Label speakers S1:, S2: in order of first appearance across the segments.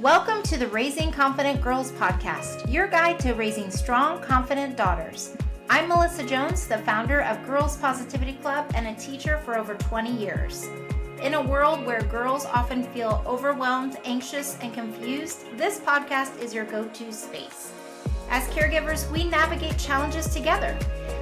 S1: Welcome to the Raising Confident Girls podcast, your guide to raising strong, confident daughters. I'm Melissa Jones, the founder of Girls Positivity Club and a teacher for over 20 years. In a world where girls often feel overwhelmed, anxious, and confused, this podcast is your go-to space. As caregivers, we navigate challenges together.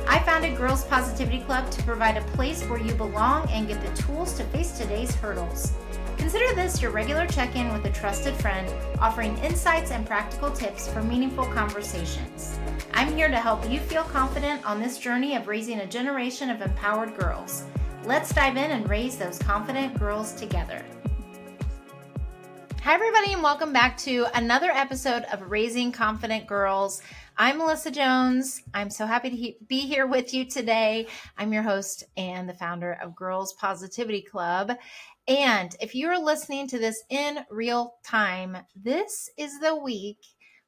S1: I founded Girls Positivity Club to provide a place where you belong and get the tools to face today's hurdles. Consider this your regular check-in with a trusted friend, offering insights and practical tips for meaningful conversations. I'm here to help you feel confident on this journey of raising a generation of empowered girls. Let's dive in and raise those confident girls together. Hi, everybody, and welcome back to another episode of Raising Confident Girls. I'm Melissa Jones. I'm so happy to be here with you today. I'm your host and the founder of Girls Positivity Club. And if you're listening to this in real time, this is the week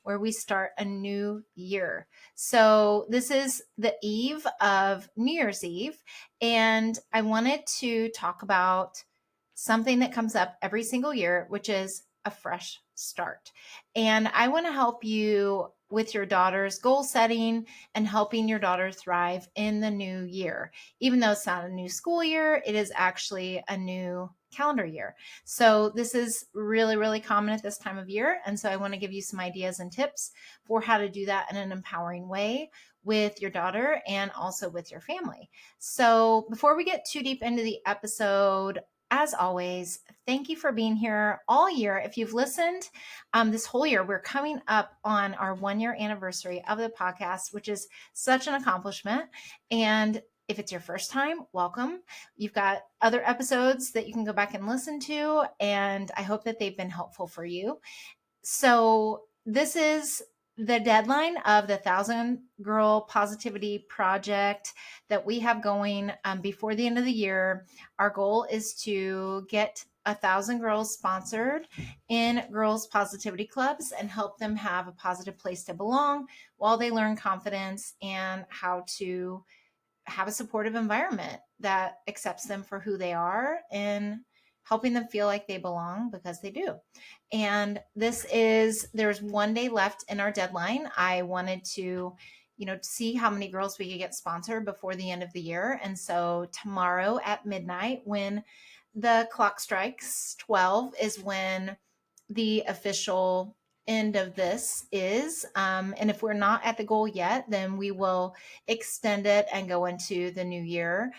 S1: where we start a new year. So this is the eve of New Year's Eve, and I wanted to talk about something that comes up every single year, which is a fresh start. And I want to help you with your daughter's goal setting and helping your daughter thrive in the new year. Even though it's not a new school year, it is actually a new calendar year. So this is really, really common at this time of year. And so I want to give you some ideas and tips for how to do that in an empowering way with your daughter and also with your family. So before we get too deep into the episode, as always, thank you for being here all year. If you've listened this whole year, we're coming up on our 1-year anniversary of the podcast, which is such an accomplishment. And if it's your first time, welcome. You've got other episodes that you can go back and listen to, and I hope that they've been helpful for you. So this is the deadline of the 1,000 Girl Positivity Project that we have going before the end of the year. Our goal is to get 1,000 girls sponsored in Girls Positivity Clubs and help them have a positive place to belong while they learn confidence and how to have a supportive environment that accepts them for who they are and helping them feel like they belong because they do. And there's 1 day left in our deadline. I wanted to, see how many girls we could get sponsored before the end of the year. And so tomorrow at midnight, when the clock strikes 12, is when the official end of this is. And if we're not at the goal yet, then we will extend it and go into the new year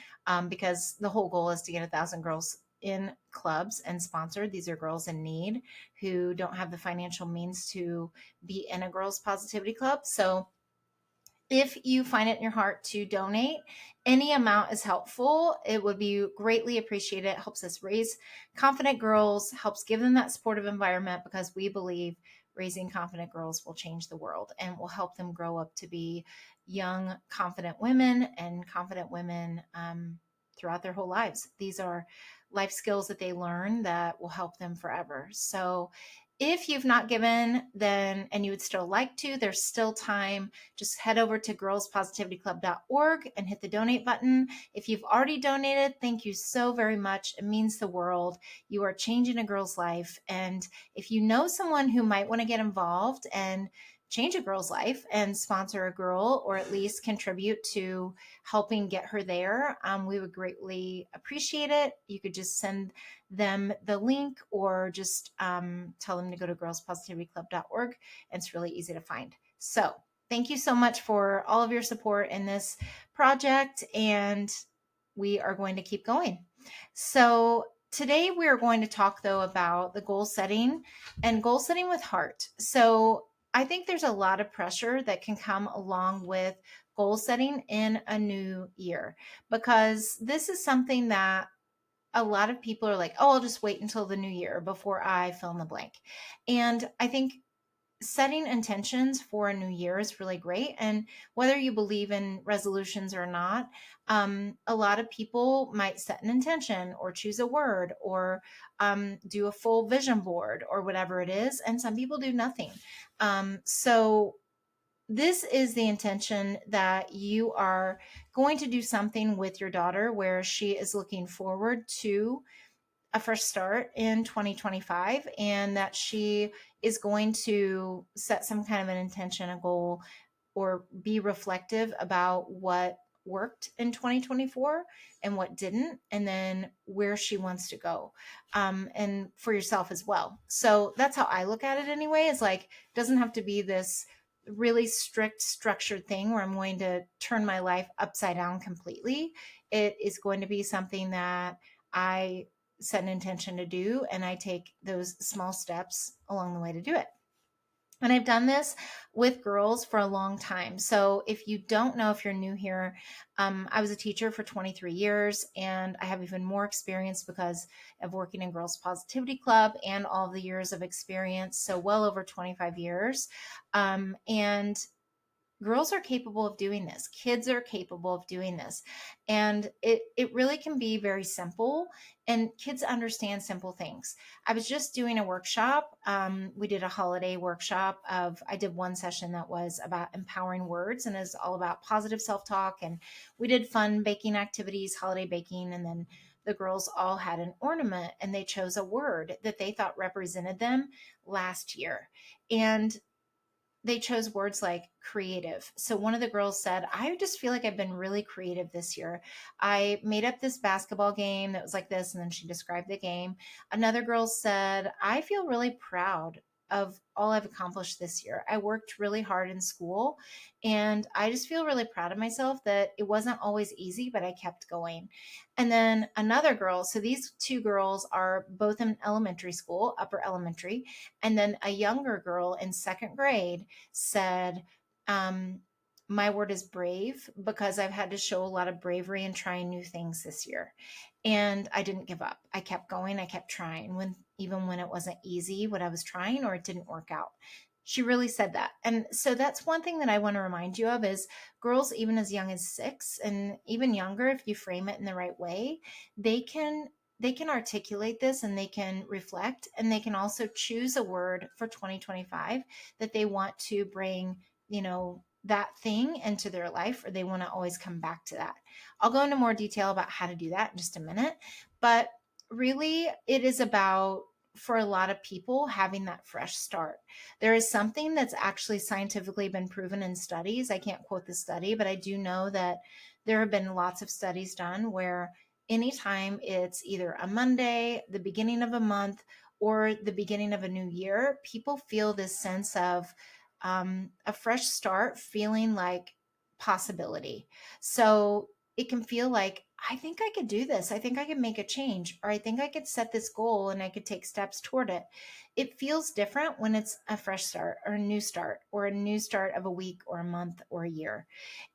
S1: because the whole goal is to get 1,000 girls in clubs and sponsored. These are girls in need who don't have the financial means to be in a girls positivity club. So if you find it in your heart to donate, any amount is helpful. It would be greatly appreciated. It helps us raise confident girls, helps give them that supportive environment because we believe raising confident girls will change the world and will help them grow up to be young, confident women and confident women throughout their whole lives. These are life skills that they learn that will help them forever. So if you've not given, and you would still like to, there's still time. Just head over to girlspositivityclub.org and hit the donate button. If you've already donated, thank you so very much. It means the world. You are changing a girl's life. And if you know someone who might want to get involved and change a girl's life and sponsor a girl, or at least contribute to helping get her there, we would greatly appreciate it. You could just send them the link or just tell them to go to girlspositivityclub.org. It's really easy to find. So thank you so much for all of your support in this project, and we are going to keep going. So today we are going to talk, though, about the goal setting and goal setting with heart. So I think there's a lot of pressure that can come along with goal setting in a new year, because this is something that a lot of people are like, oh, I'll just wait until the new year before I fill in the blank. And I think setting intentions for a new year is really great. And whether you believe in resolutions or not, a lot of people might set an intention or choose a word or do a full vision board or whatever it is. And some people do nothing. So this is the intention that you are going to do something with your daughter where she is looking forward to a fresh start in 2025, and that she is going to set some kind of an intention, a goal, or be reflective about what worked in 2024 and what didn't, and then where she wants to go, and for yourself as well. So that's how I look at it anyway. Is like, it doesn't have to be this really strict structured thing where I'm going to turn my life upside down completely. It is going to be something that I set an intention to do, and I take those small steps along the way to do it. And I've done this with girls for a long time. So if you don't know, if you're new here, I was a teacher for 23 years, and I have even more experience because of working in Girls Positivity Club and all the years of experience. So well over 25 years. And girls are capable of doing this. Kids are capable of doing this. And it really can be very simple, and kids understand simple things. I was just doing a workshop. We did a holiday workshop I did one session that was about empowering words and is all about positive self-talk. And we did fun baking activities, holiday baking. And then the girls all had an ornament, and they chose a word that they thought represented them last year. And they chose words like creative. So one of the girls said, I just feel like I've been really creative this year. I made up this basketball game that was like this. And then she described the game. Another girl said, I feel really proud of all I've accomplished this year. I worked really hard in school, and I just feel really proud of myself that it wasn't always easy, but I kept going. And then another girl, so these two girls are both in elementary school, upper elementary, and then a younger girl in second grade said, my word is brave, because I've had to show a lot of bravery in trying new things this year. And I didn't give up. I kept going. I kept trying, even when it wasn't easy what I was trying or it didn't work out. She really said that. And so that's one thing that I want to remind you of is girls, even as young as 6 and even younger, if you frame it in the right way, they can articulate this, and they can reflect, and they can also choose a word for 2025 that they want to bring, that thing into their life, or they want to always come back to that. I'll go into more detail about how to do that in just a minute. But really, it is about, for a lot of people, having that fresh start. There is something that's actually scientifically been proven in studies. I can't quote the study, but I do know that there have been lots of studies done where anytime it's either a Monday, the beginning of a month, or the beginning of a new year, people feel this sense of a fresh start, feeling like possibility. So it can feel like, I think I could do this. I think I could make a change, or I think I could set this goal and I could take steps toward it. It feels different when it's a fresh start, or a new start, or a new start of a week or a month or a year.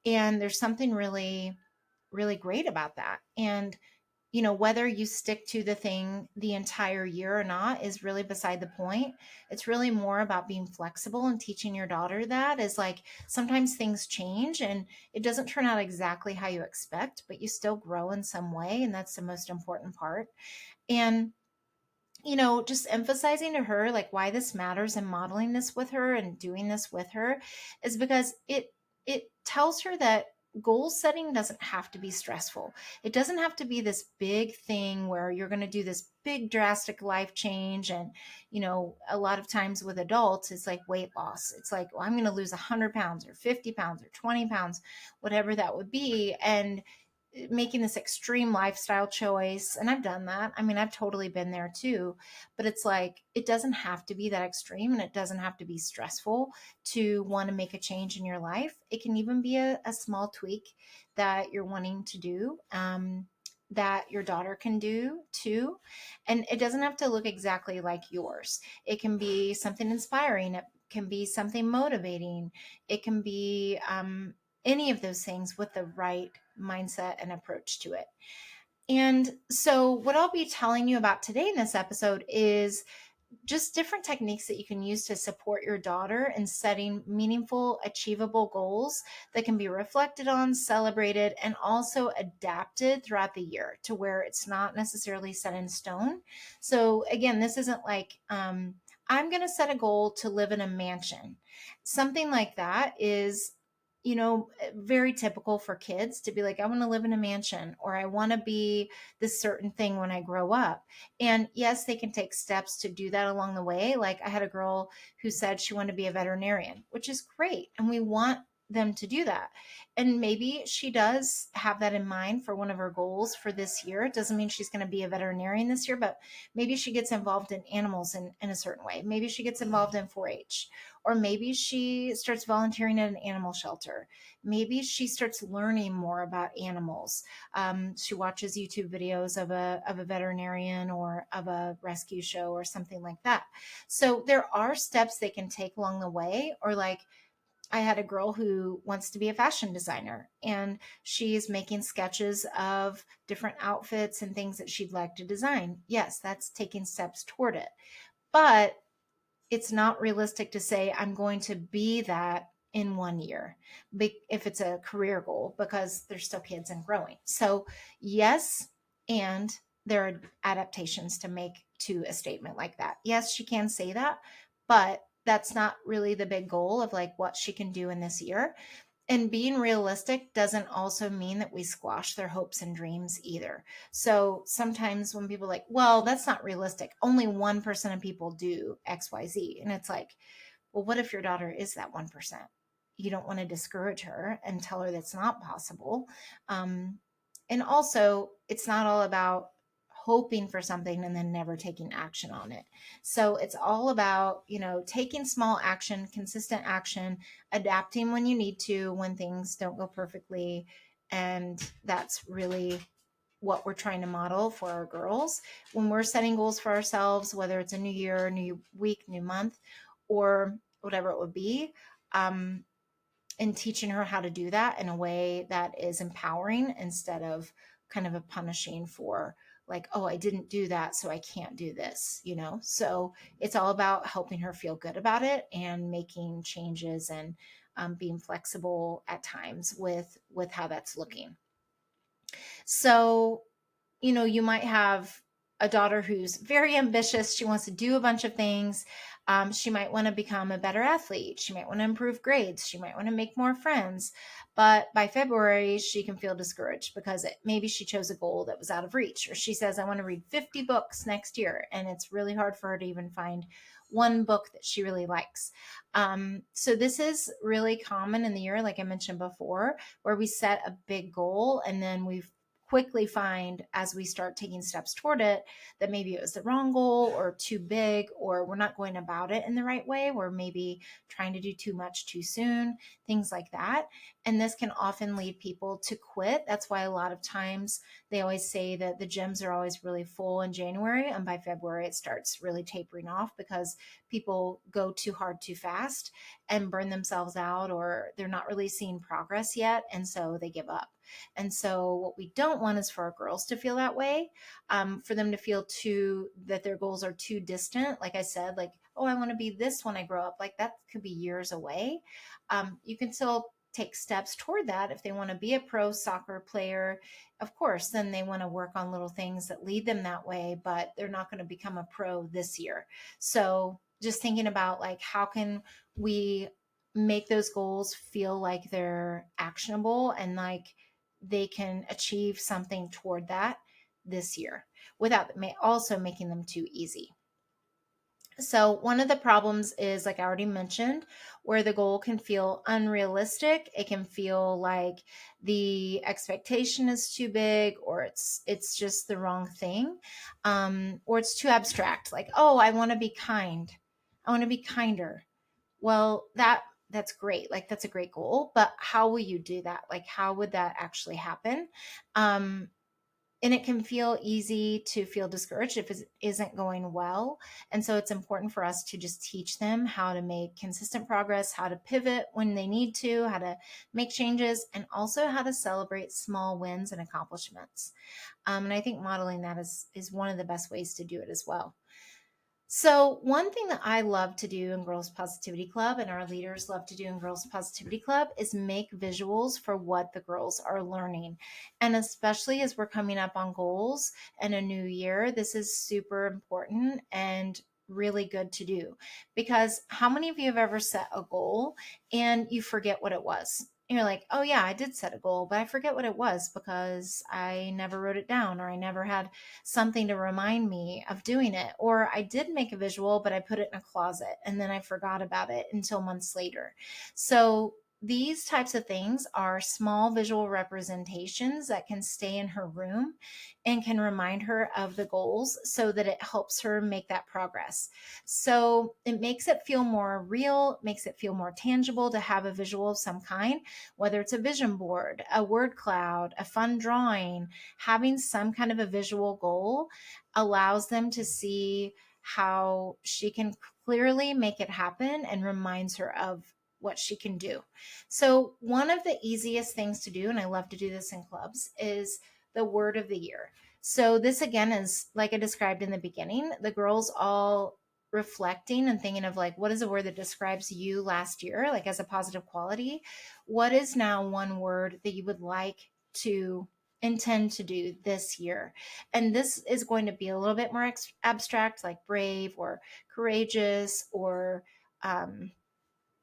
S1: And there's something really, really great about that. And whether you stick to the thing the entire year or not is really beside the point. It's really more about being flexible and teaching your daughter that is like, sometimes things change and it doesn't turn out exactly how you expect, but you still grow in some way. And that's the most important part. And just emphasizing to her like why this matters, and modeling this with her and doing this with her, is because it tells her that goal setting doesn't have to be stressful. It doesn't have to be this big thing where you're going to do this big drastic life change. And a lot of times with adults, it's like weight loss. It's like, well, I'm going to lose 100 pounds or 50 pounds or 20 pounds, whatever that would be. And making this extreme lifestyle choice. And I've done that. I mean, I've totally been there too. But it's like, it doesn't have to be that extreme, and it doesn't have to be stressful to want to make a change in your life. It can even be a small tweak that you're wanting to do, that your daughter can do too. And it doesn't have to look exactly like yours. It can be something inspiring. It can be something motivating. It can be any of those things with the right mindset and approach to it. And so, what I'll be telling you about today in this episode is just different techniques that you can use to support your daughter in setting meaningful, achievable goals that can be reflected on, celebrated, and also adapted throughout the year to where it's not necessarily set in stone. So, again, this isn't like, I'm going to set a goal to live in a mansion. Something like that is very typical for kids to be like, I want to live in a mansion, or I want to be this certain thing when I grow up. And yes, they can take steps to do that along the way. Like, I had a girl who said she wanted to be a veterinarian, which is great. And we want them to do that. And maybe she does have that in mind for one of her goals for this year. It doesn't mean she's going to be a veterinarian this year, but maybe she gets involved in animals in a certain way. Maybe she gets involved in 4-H, or maybe she starts volunteering at an animal shelter. Maybe she starts learning more about animals. She watches YouTube videos of a veterinarian or of a rescue show or something like that. So there are steps they can take along the way. Or like, I had a girl who wants to be a fashion designer, and she's making sketches of different outfits and things that she'd like to design. Yes, that's taking steps toward it. But it's not realistic to say I'm going to be that in 1 year if it's a career goal, because they're still kids and growing. So yes, and there are adaptations to make to a statement like that. Yes, she can say that, but that's not really the big goal of like what she can do in this year. And being realistic doesn't also mean that we squash their hopes and dreams either. So sometimes when people are like, well, that's not realistic, only 1% of people do XYZ. And it's like, well, what if your daughter is that 1%? You don't want to discourage her and tell her that's not possible. Um, and also, it's not all about hoping for something and then never taking action on it. So it's all about, taking small action, consistent action, adapting when you need to, when things don't go perfectly. And that's really what we're trying to model for our girls when we're setting goals for ourselves, whether it's a new year, new week, new month, or whatever it would be. And teaching her how to do that in a way that is empowering instead of kind of a punishing for like, oh, I didn't do that, so I can't do this. So it's all about helping her feel good about it and making changes and being flexible at times with how that's looking. So you might have a daughter who's very ambitious. She wants to do a bunch of things. She might want to become a better athlete. She might want to improve grades. She might want to make more friends. But by February, she can feel discouraged because maybe she chose a goal that was out of reach. Or she says, I want to read 50 books next year. And it's really hard for her to even find one book that she really likes. So this is really common in the year, like I mentioned before, where we set a big goal and then we quickly find as we start taking steps toward it that maybe it was the wrong goal or too big, or we're not going about it in the right way. We're maybe trying to do too much too soon, things like that. And this can often lead people to quit. That's why a lot of times they always say that the gyms are always really full in January, and by February it starts really tapering off because people go too hard too fast and burn themselves out, or they're not really seeing progress yet, and so they give up. And so what we don't want is for our girls to feel that way, for them to feel that their goals are too distant. Like I said, like, oh, I want to be this when I grow up. Like that could be years away. You can still take steps toward that. If they want to be a pro soccer player, of course, then they want to work on little things that lead them that way, but they're not going to become a pro this year. So just thinking about like, how can we make those goals feel like they're actionable and like they can achieve something toward that this year without also making them too easy. So one of the problems is, like I already mentioned, where the goal can feel unrealistic. It can feel like the expectation is too big, or it's just the wrong thing, or it's too abstract. Like, oh, I want to be kind. I want to be kinder. Well, that's great. Like that's a great goal, but how will you do that? Like how would that actually happen? And it can feel easy to feel discouraged if it isn't going well. And so it's important for us to just teach them how to make consistent progress, how to pivot when they need to, how to make changes, and also how to celebrate small wins and accomplishments. And I think modeling that is one of the best ways to do it as well. So one thing that I love to do in Girls Positivity Club, and our leaders love to do in Girls Positivity Club, is make visuals for what the girls are learning. And especially as we're coming up on goals and a new year, this is super important and really good to do. Because how many of you have ever set a goal and you forget what it was? you're like, oh yeah, I did set a goal, but I forget what it was because I never wrote it down, or I never had something to remind me of doing it. Or I did make a visual, but I put it in a closet and then I forgot about it until months later. So these types of things are small visual representations that can stay in her room and can remind her of the goals so that it helps her make that progress. So it makes it feel more real, makes it feel more tangible to have a visual of some kind, whether it's a vision board, a word cloud, a fun drawing. Having some kind of a visual goal allows them to see how she can clearly make it happen and reminds her of what she can do. So, one of the easiest things to do, and I love to do this in clubs, is the word of the year. So, this again is like I described in the beginning, the girls all reflecting and thinking of like, what is a word that describes you last year, like as a positive quality? What is now one word that you would like to intend to do this year? And this is going to be a little bit more abstract, like brave or courageous or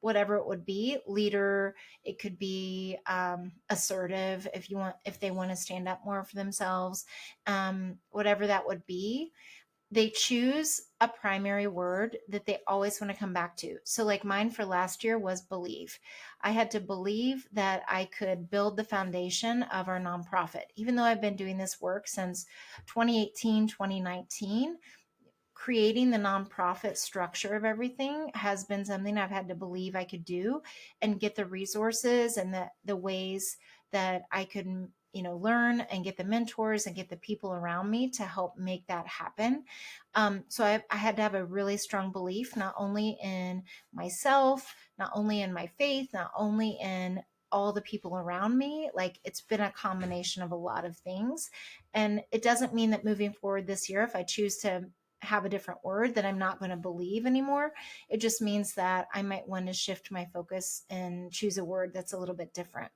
S1: whatever it would be, leader. It could be assertive if they want to stand up more for themselves, whatever that would be. They choose a primary word that they always want to come back to. So, like mine for last year was believe. I had to believe that I could build the foundation of our nonprofit. Even though I've been doing this work since 2018, 2019, creating the nonprofit structure of everything has been something I've had to believe I could do and get the resources and the ways that I could, learn and get the mentors and get the people around me to help make that happen. So I had to have a really strong belief, not only in myself, not only in my faith, not only in all the people around me. Like, it's been a combination of a lot of things. And it doesn't mean that moving forward this year, if I choose to have a different word, that I'm not going to believe anymore. It just means that I might want to shift my focus and choose a word that's a little bit different.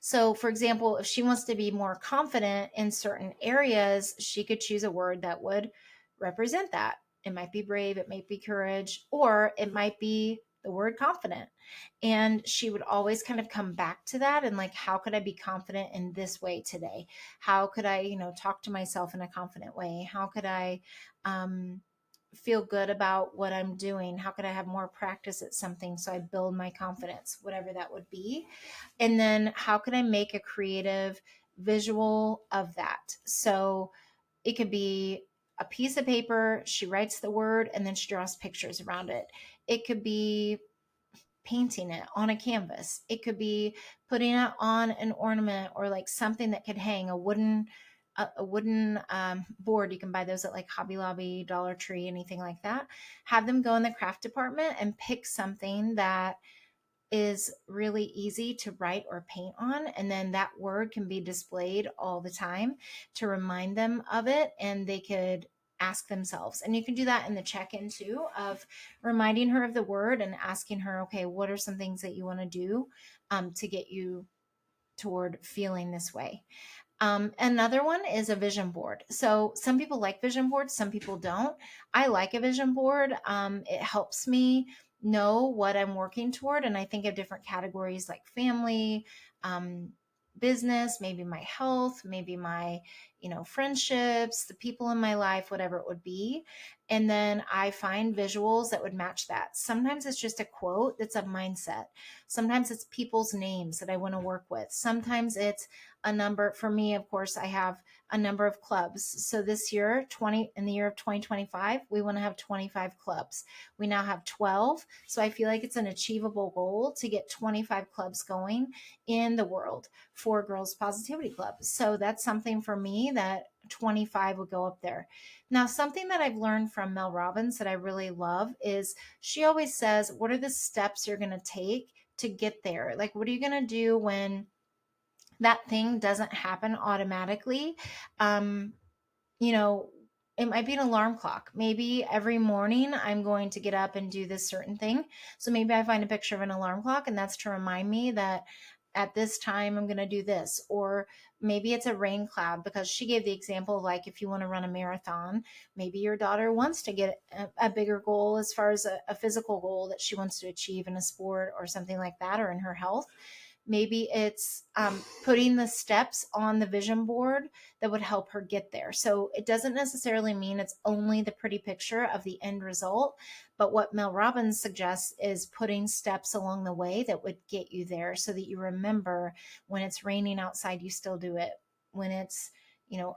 S1: So, for example, if she wants to be more confident in certain areas, she could choose a word that would represent that. It might be brave, it might be courage, or it might be the word confident. And she would always kind of come back to that and like, how could I be confident in this way today? How could I, talk to myself in a confident way? How could I feel good about what I'm doing? How could I have more practice at something so I build my confidence, whatever that would be? And then how can I make a creative visual of that? So it could be a piece of paper, she writes the word, and then she draws pictures around it. It could be painting it on a canvas. It could be putting it on an ornament or like something that could hang, a wooden board. You can buy those at like Hobby Lobby, Dollar Tree, anything like that. Have them go in the craft department and pick something that is really easy to write or paint on. And then that word can be displayed all the time to remind them of it. And they could ask themselves. And you can do that in the check in too, of reminding her of the word and asking her, okay, what are some things that you want to do to get you toward feeling this way? Another one is a vision board. So some people like vision boards, some people don't. I like a vision board. It helps me know what I'm working toward. And I think of different categories like family, um, business, maybe my health, maybe my, friendships, the people in my life, whatever it would be. And then I find visuals that would match that. Sometimes it's just a quote that's a mindset. Sometimes it's people's names that I want to work with. Sometimes it's a number. For me, of course, I have a number of clubs. So this year, in the year of 2025, we want to have 25 clubs. We now have 12. So I feel like it's an achievable goal to get 25 clubs going in the world for Girls Positivity Club. So that's something for me that 25 would go up there. Now, something that I've learned from Mel Robbins that I really love is she always says, what are the steps you're going to take to get there? Like, what are you going to do when that thing doesn't happen automatically? Um, you know, it might be an alarm clock. Maybe every morning I'm going to get up and do this certain thing. So maybe I find a picture of an alarm clock, and that's to remind me that at this time I'm going to do this. Or maybe it's a rain cloud, because she gave the example of like, if you want to run a marathon, maybe your daughter wants to get a bigger goal as far as a physical goal that she wants to achieve in a sport or something like that, or in her health. Maybe it's putting the steps on the vision board that would help her get there. So it doesn't necessarily mean it's only the pretty picture of the end result, but what Mel Robbins suggests is putting steps along the way that would get you there, so that you remember when it's raining outside, you still do it. When it's,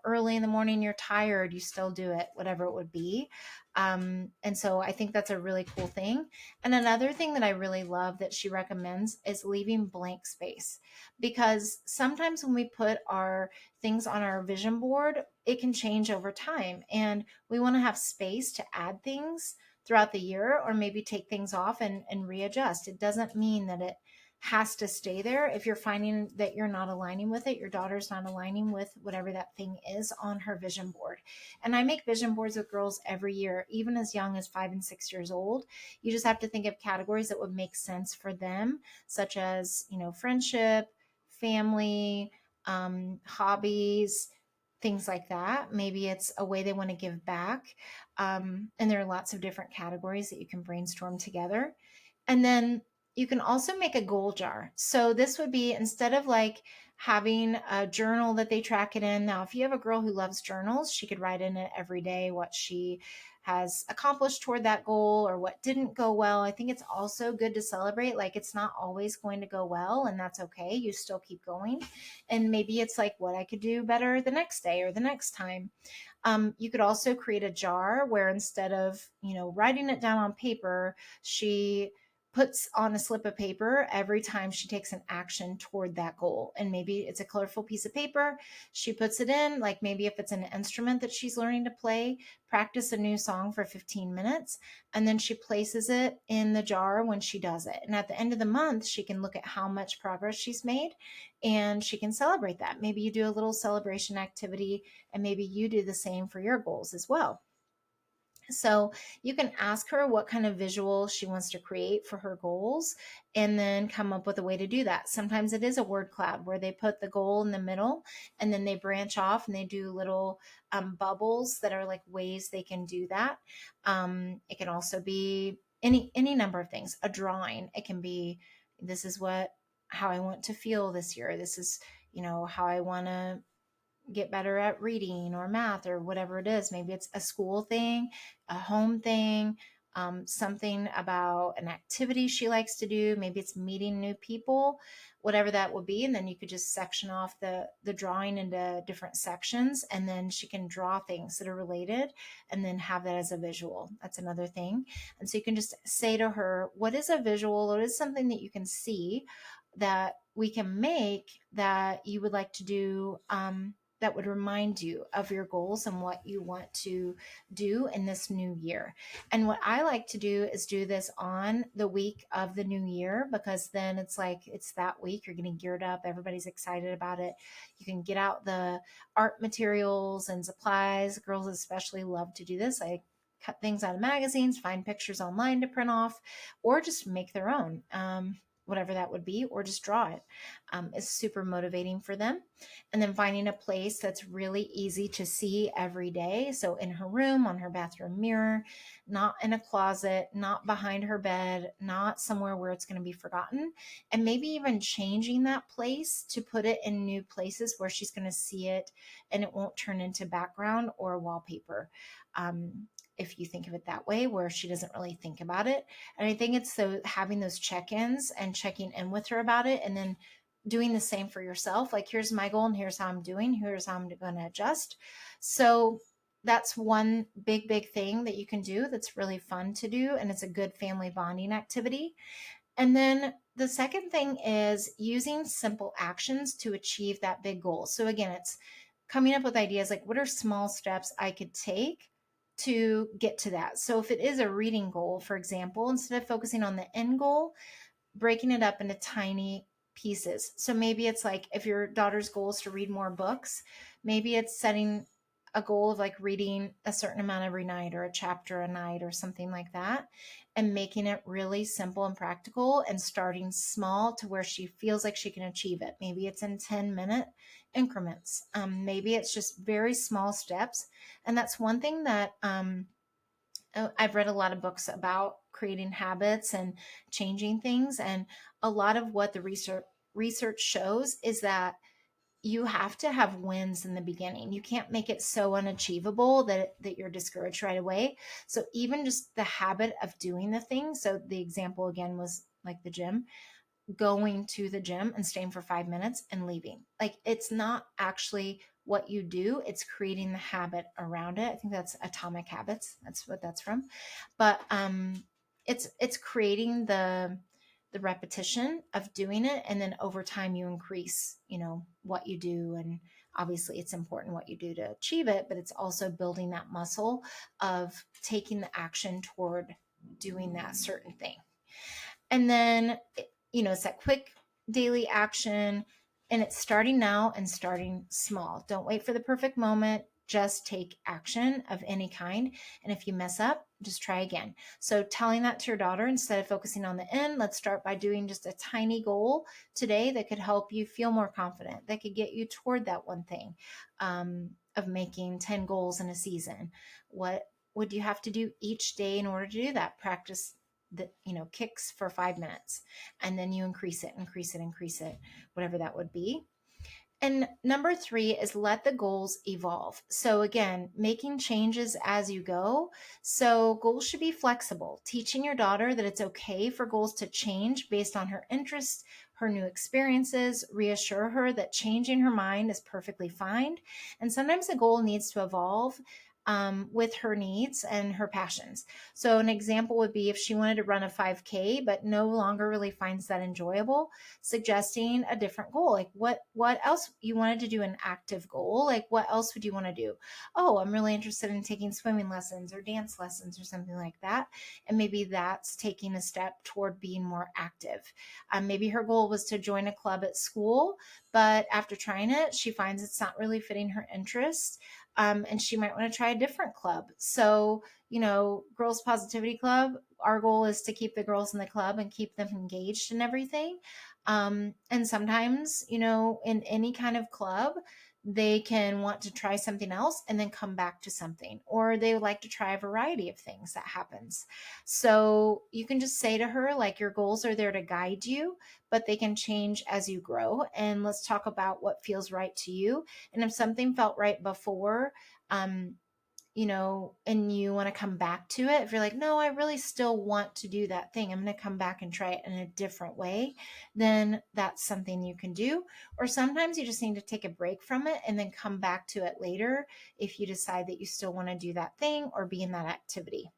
S1: early in the morning, you're tired, you still do it, whatever it would be. And so I think that's a really cool thing. And another thing that I really love that she recommends is leaving blank space, because sometimes when we put our things on our vision board, it can change over time. And we want to have space to add things throughout the year, or maybe take things off and readjust. It doesn't mean that it has to stay there. If you're finding that you're not aligning with it, your daughter's not aligning with whatever that thing is on her vision board. And I make vision boards with girls every year, even as young as 5 and 6 years old. You just have to think of categories that would make sense for them, such as, friendship, family, hobbies, things like that. Maybe it's a way they want to give back. And there are lots of different categories that you can brainstorm together. And then you can also make a goal jar. So this would be, instead of like having a journal that they track it in. Now, if you have a girl who loves journals, she could write in it every day what she has accomplished toward that goal or what didn't go well. I think it's also good to celebrate. Like, it's not always going to go well, and that's okay. You still keep going. And maybe it's like what I could do better the next day or the next time. You could also create a jar where, instead of, writing it down on paper, she puts on a slip of paper every time she takes an action toward that goal. And maybe it's a colorful piece of paper. She puts it in, like maybe if it's an instrument that she's learning to play, practice a new song for 15 minutes. And then she places it in the jar when she does it. And at the end of the month, she can look at how much progress she's made, and she can celebrate that. Maybe you do a little celebration activity, and maybe you do the same for your goals as well. So you can ask her what kind of visual she wants to create for her goals, and then come up with a way to do that. Sometimes it is a word cloud where they put the goal in the middle, and then they branch off and they do little bubbles that are like ways they can do that. It can also be any number of things. A drawing. It can be, this is how I want to feel this year. This is, how I want to get better at reading or math or whatever it is. Maybe it's a school thing, a home thing, something about an activity she likes to do. Maybe it's meeting new people, whatever that would be. And then you could just section off the drawing into different sections, and then she can draw things that are related and then have that as a visual. That's another thing. And so you can just say to her, what is a visual? What is something that you can see that we can make that you would like to do, that would remind you of your goals and what you want to do in this new year. And what I like to do is do this on the week of the new year, because then it's like, it's that week, you're getting geared up, everybody's excited about it. You can get out the art materials and supplies. Girls especially love to do this. I cut things out of magazines, find pictures online to print off, or just make their own. Whatever that would be, or just draw it, is super motivating for them. And then finding a place that's really easy to see every day. So in her room, on her bathroom mirror, not in a closet, not behind her bed, not somewhere where it's going to be forgotten. And maybe even changing that place to put it in new places where she's going to see it and it won't turn into background or wallpaper. If you think of it that way, where she doesn't really think about it. And I think it's so having those check-ins and checking in with her about it, and then doing the same for yourself. Like, here's my goal and here's how I'm doing. Here's how I'm going to adjust. So that's one big thing that you can do that's really fun to do. And it's a good family bonding activity. And then the second thing is using simple actions to achieve that big goal. So again, it's coming up with ideas like, what are small steps I could take to get to that? So if it is a reading goal, for example, instead of focusing on the end goal, breaking it up into tiny pieces. So maybe it's like, if your daughter's goal is to read more books, maybe it's setting a goal of like reading a certain amount every night or a chapter a night or something like that, and making it really simple and practical and starting small to where she feels like she can achieve it. Maybe it's in 10-minute increments. Maybe it's just very small steps. And that's one thing that I've read a lot of books about creating habits and changing things. And a lot of what the research shows is that you have to have wins in the beginning. You can't make it so unachievable that you're discouraged right away. So even just the habit of doing the thing. So the example again was like the gym, going to the gym and staying for 5 minutes and leaving. Like it's not actually what you do, it's creating the habit around it. I think that's Atomic Habits. That's what that's from. But it's creating the repetition of doing it, and then over time you increase, what you do. And obviously it's important what you do to achieve it, but it's also building that muscle of taking the action toward doing that certain thing. And then, it's that quick daily action, and it's starting now and starting small. Don't wait for the perfect moment. Just take action of any kind. And if you mess up, just try again. So telling that to your daughter, instead of focusing on the end, let's start by doing just a tiny goal today that could help you feel more confident, that could get you toward that one thing, of making 10 goals in a season. What would you have to do each day in order to do that? Practice the kicks for 5 minutes, and then you increase it, whatever that would be. And number 3 is let the goals evolve. So again, making changes as you go. So goals should be flexible, teaching your daughter that it's okay for goals to change based on her interests, her new experiences. Reassure her that changing her mind is perfectly fine, and sometimes the goal needs to evolve with her needs and her passions. So an example would be if she wanted to run a 5K but no longer really finds that enjoyable, suggesting a different goal. Like what else you wanted to do, an active goal, like what else would you want to do? Oh, I'm really interested in taking swimming lessons or dance lessons or something like that. And maybe that's taking a step toward being more active. Maybe her goal was to join a club at school, but after trying it, she finds it's not really fitting her interests. And she might want to try a different club. So, Girls Positivity Club, our goal is to keep the girls in the club and keep them engaged in everything. And sometimes, in any kind of club, they can want to try something else and then come back to something, or they would like to try a variety of things. That happens. So you can just say to her, like, your goals are there to guide you, but they can change as you grow. And let's talk about what feels right to you. And if something felt right before, and you want to come back to it, if you're like, no, I really still want to do that thing, I'm going to come back and try it in a different way, then that's something you can do. Or sometimes you just need to take a break from it and then come back to it later if you decide that you still want to do that thing or be in that activity.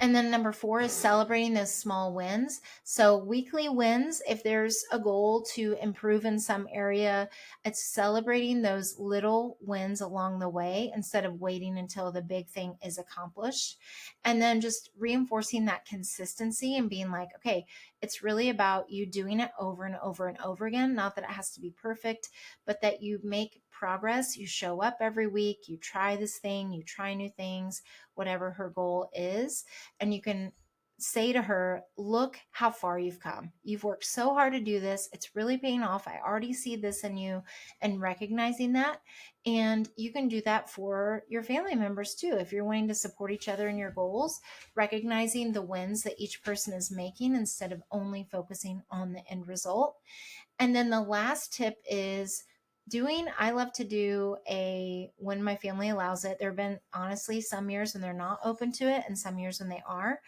S1: And then number 4 is celebrating those small wins. So weekly wins, if there's a goal to improve in some area, it's celebrating those little wins along the way instead of waiting until the big thing is accomplished. And then just reinforcing that consistency and being like, okay, it's really about you doing it over and over and over again. Not that it has to be perfect, but that you make progress. You show up every week, you try this thing, you try new things, whatever her goal is. And you can say to her, look how far you've come. You've worked so hard to do this. It's really paying off. I already see this in you, and recognizing that. And you can do that for your family members too. If you're wanting to support each other in your goals, recognizing the wins that each person is making instead of only focusing on the end result. And then the last tip is I love to do when my family allows it. There have been honestly some years when they're not open to it and some years when they are,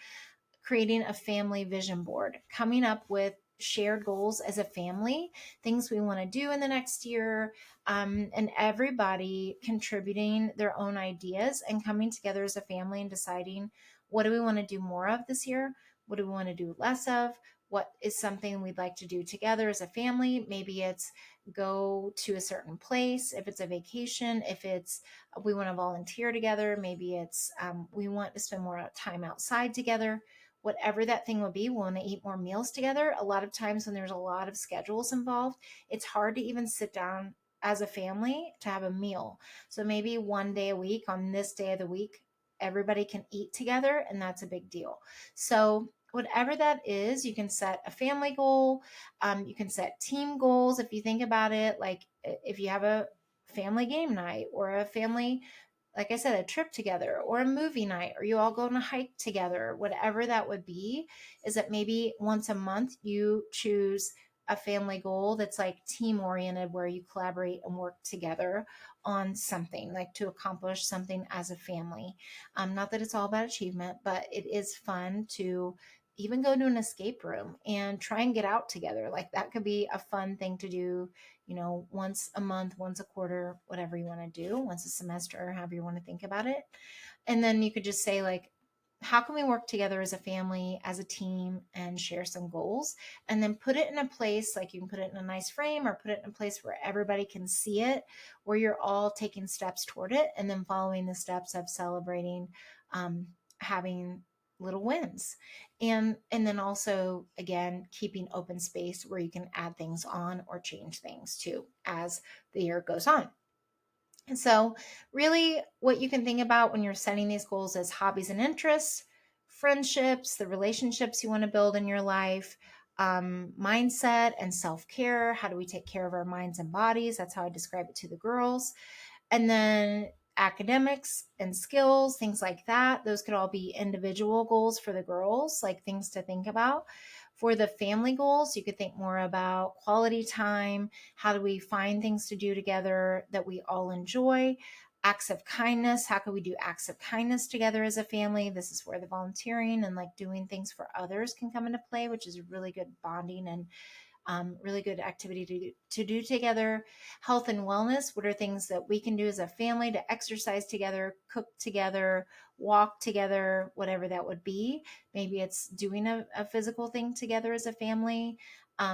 S1: creating a family vision board, coming up with shared goals as a family, things we want to do in the next year, and everybody contributing their own ideas and coming together as a family and deciding, what do we want to do more of this year? What do we want to do less of? What is something we'd like to do together as a family? Maybe it's go to a certain place. If it's a vacation, if it's we want to volunteer together, maybe it's we want to spend more time outside together. Whatever that thing will be, we want to eat more meals together. A lot of times when there's a lot of schedules involved, it's hard to even sit down as a family to have a meal. So maybe one day a week, on this day of the week, everybody can eat together, and that's a big deal. So whatever that is, you can set a family goal. You can set team goals. If you think about it, like if you have a family game night or a family, like I said, a trip together or a movie night, or you all go on a hike together, whatever that would be, is that maybe once a month you choose a family goal that's like team oriented, where you collaborate and work together on something, like to accomplish something as a family. Not that it's all about achievement, but it is fun to even go to an escape room and try and get out together. Like that could be a fun thing to do, once a month, once a quarter, whatever you want to do, once a semester, or however you want to think about it. And then you could just say, like, how can we work together as a family, as a team, and share some goals? And then put it in a place, like you can put it in a nice frame or put it in a place where everybody can see it, where you're all taking steps toward it, and then following the steps of celebrating, having little wins. And then also, again, keeping open space where you can add things on or change things too as the year goes on. And so really what you can think about when you're setting these goals is hobbies and interests, friendships, the relationships you want to build in your life, mindset and self-care. How do we take care of our minds and bodies? That's how I describe it to the girls. And then academics and skills, things like that. Those could all be individual goals for the girls, like things to think about. For the family goals, you could think more about quality time. How do we find things to do together that we all enjoy? Acts of kindness. How can we do acts of kindness together as a family? This is where the volunteering and like doing things for others can come into play, which is a really good bonding and really good activity to do together. Health and wellness. What are things that we can do as a family to exercise together, cook together, walk together, whatever that would be. Maybe it's doing a physical thing together as a family.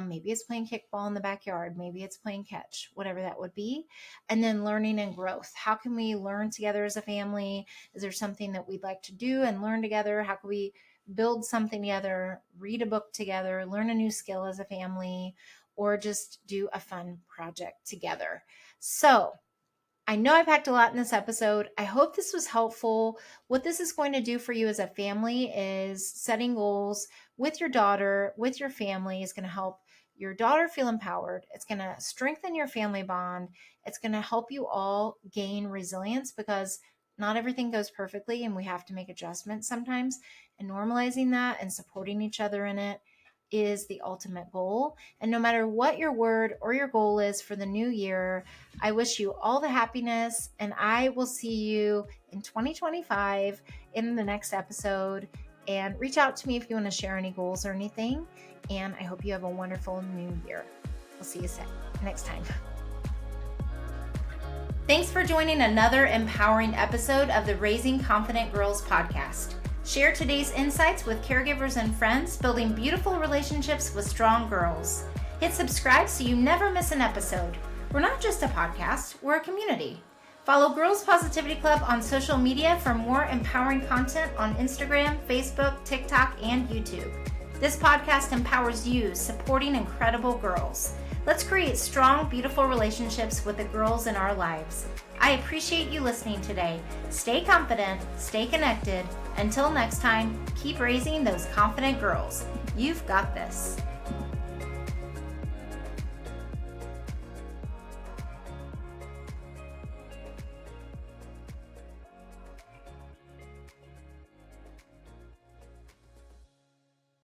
S1: Maybe it's playing kickball in the backyard. Maybe it's playing catch, whatever that would be. And then learning and growth. How can we learn together as a family? Is there something that we'd like to do and learn together? How can we build something together, read a book together, learn a new skill as a family, or just do a fun project together? So I know I packed a lot in this episode. I hope this was helpful. What this is going to do for you as a family is setting goals with your daughter, with your family, is going to help your daughter feel empowered. It's going to strengthen your family bond. It's going to help you all gain resilience, because not everything goes perfectly and we have to make adjustments sometimes. And normalizing that and supporting each other in it is the ultimate goal. And no matter what your word or your goal is for the new year, I wish you all the happiness, and I will see you in 2025 in the next episode. And reach out to me if you want to share any goals or anything. And I hope you have a wonderful new year. We'll see you next time. Thanks for joining another empowering episode of the Raising Confident Girls podcast. Share today's insights with caregivers and friends, building beautiful relationships with strong girls. Hit subscribe so you never miss an episode. We're not just a podcast, we're a community. Follow Girls Positivity Club on social media for more empowering content on Instagram, Facebook, TikTok, and YouTube. This podcast empowers you, supporting incredible girls. Let's create strong, beautiful relationships with the girls in our lives. I appreciate you listening today. Stay confident, stay connected. Until next time, keep raising those confident girls. You've got this.